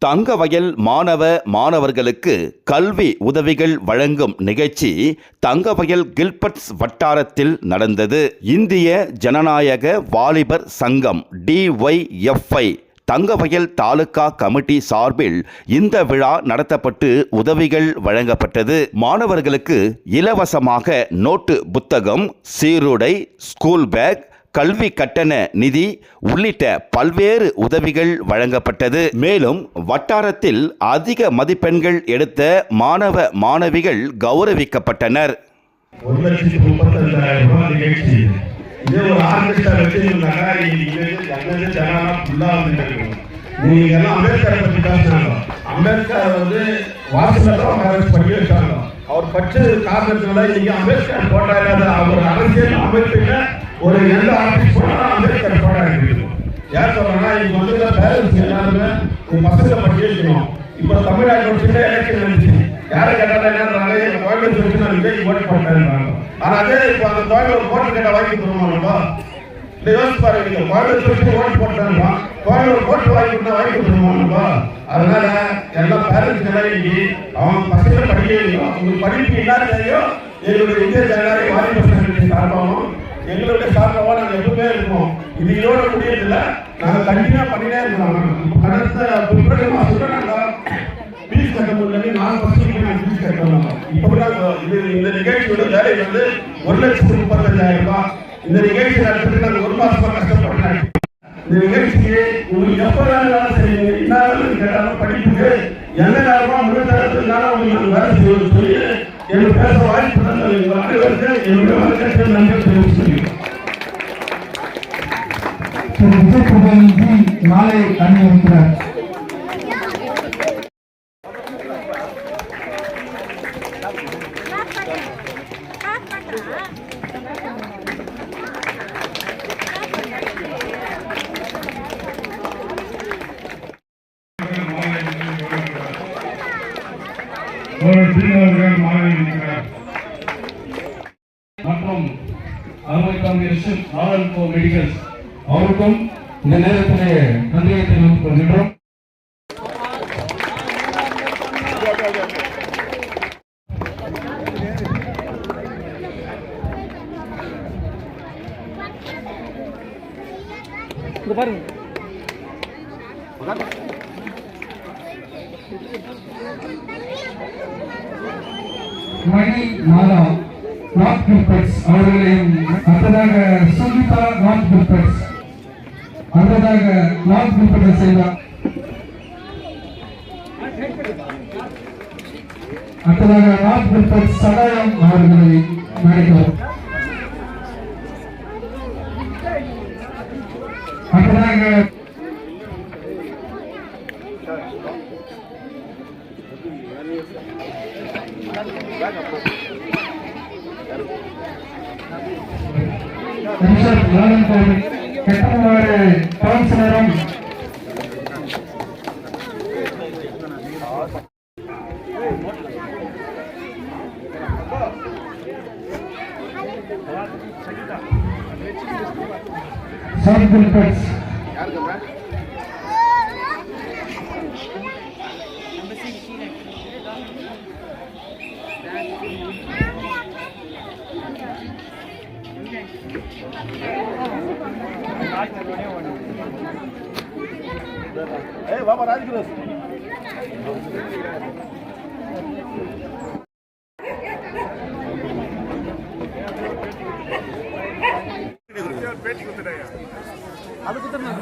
தங்கவயல் மாணவ மாணவர்களுக்கு கல்வி உதவிகள் வழங்கும் நிகழ்ச்சி தங்கவயல் கில்பர்ட்ஸ் வட்டாரத்தில் நடந்தது. இந்திய ஜனநாயக வாலிபர் சங்கம் DYFI தங்கவயல் தாலுகா கமிட்டி சார்பில் இந்த விழா நடத்தப்பட்டு உதவிகள் வழங்கப்பட்டது. மாணவர்களுக்கு இலவசமாக நோட்டு புத்தகம், சீருடை, ஸ்கூல் பேக், கல்வி கட்டண நிதி உள்ளிட்ட பல்வேறு உதவிகள் வழங்கப்பட்டது. மேலும் வட்டாரத்தில் அதிக மதிப்பெண்கள் எடுத்த மாணவ மாணவிகள் கௌரவிக்கப்பட்டனர். 1,35,000 ரூபாய் நிகழ்ச்சி. இதே ஒரு ஆர்கெஸ்ட்ரா வச்சிருந்தாங்க. நீங்க எல்லாம் அம்பேத்கரை பற்றி பேசுறாங்க. அம்பேத்கர் வாசகத்தான் பண்ணி வச்சாங்க. அவர் பச்சை காரணத்தினால இன்னைக்கு அம்பேத்கர் போட்டாரு. அவர் அரசியல் அமைப்பில் ஒரு எந்த ஆர்டிஸ்ட் போனாலும் அம்பேத்கர் போட்டாங்க. யார் சொல்றாங்கன்னா இன்னைக்கு பேரண்ட்ஸ் எல்லாருமே பசங்களை பற்றி இருக்கணும். இப்போ தமிழ்நாட்டில் சின்ன எலெக்ஷன் இருந்துச்சு. யாரை கேட்டாலும் என்னன்றாங்க, எங்கள் கோயம்புத்தூர் வச்சு நான் விஜய்க்கு ஓட்டு போட்டேன்றாங்க. ஆனால் அதே இப்போ அந்த கோயம்புத்தூர் ஓட்டு கேட்டால் வாங்கி கொடுத்துருமாங்களா? இல்லை யோசிச்சு பாருங்க, நீங்கள் கோயம்புத்தூர் வச்சு ஓட்டு போட்டேன்றான், கோயம்புத்தூர் ஓட்டு வாங்கி கொடுத்தா வாங்கி கொடுத்துருமாங்களா? அதனால எல்லா பேரண்ட்ஸ் எல்லாம் இன்னைக்கு அவங்க பசங்களை படிக்க வைக்கணும். உங்களுக்கு படிப்பு என்ன தெரியும், எங்களுடைய இந்திய ஜனநாயக வாலிபர் சங்கத்தின் சார்பாகவும் எங்களுடைய சார்பாக நாங்கள் எப்பவுமே இருக்கோம். இது இதோட முடியதில்லை, நாங்கள் கண்டினியூ பண்ணினே இருக்கோம். கடந்த பிப்ரவரி மாதத்துல நாங்கள் ஃபீஸ் கட்ட முடியல, 4 நாங்கள் ஃபீஸ் கட்டணும். இப்போ இந்த நிகழ்ச்சியோட வேலை 1,35,000 ரூபாய். இந்த நிகழ்ச்சி நடத்துறதுக்கு நாங்கள் 1 மாசமா கஷ்டப்படுறேன். இந்த நிகழ்ச்சிக்கு உங்களுக்கு எப்போ வேணாலும் சரி, என்ன கேட்டாலும் படிப்புக்கு எந்த நேரமாக முன்னேற்றத்தினாலும் உங்களுக்கு வேலை செய்யணும்னு சொல்லி எனக்கு பேச வாய்ப்பு அனைவருக்கு என்னுடைய வணக்கத்தை நன்றி தெரிவிச்சுக்கிறேன். மாலை அணிவிக்கிறார். மற்றும் மெடிக்கல்ஸ் அவருக்கும் இந்த நேரத்திலே நன்றியை தெரிவித்துக் கொள்கின்றோம். மணி மாலா நார்த் கில்பர்ட்ஸ் அவர்களையும், அடுத்ததாக சுமிதா நார்த் கில்பர்ட்ஸ், அடுத்ததாக நார்த் கில்பர்ட்ஸை சேர்ந்தார், அடுத்ததாக நார்த் கில்பர்ட்ஸ் சகாயம் அவர்களை நடிக்கிறார், அடுத்ததாக கட்டமாறு கவுன்சிலரும் சவுத் கில்பர்ட்ஸ் பாபா ராஜ்கிரஸ் பேட்டி கொடுத்துட்டாங்க. அது குத்துறேன்.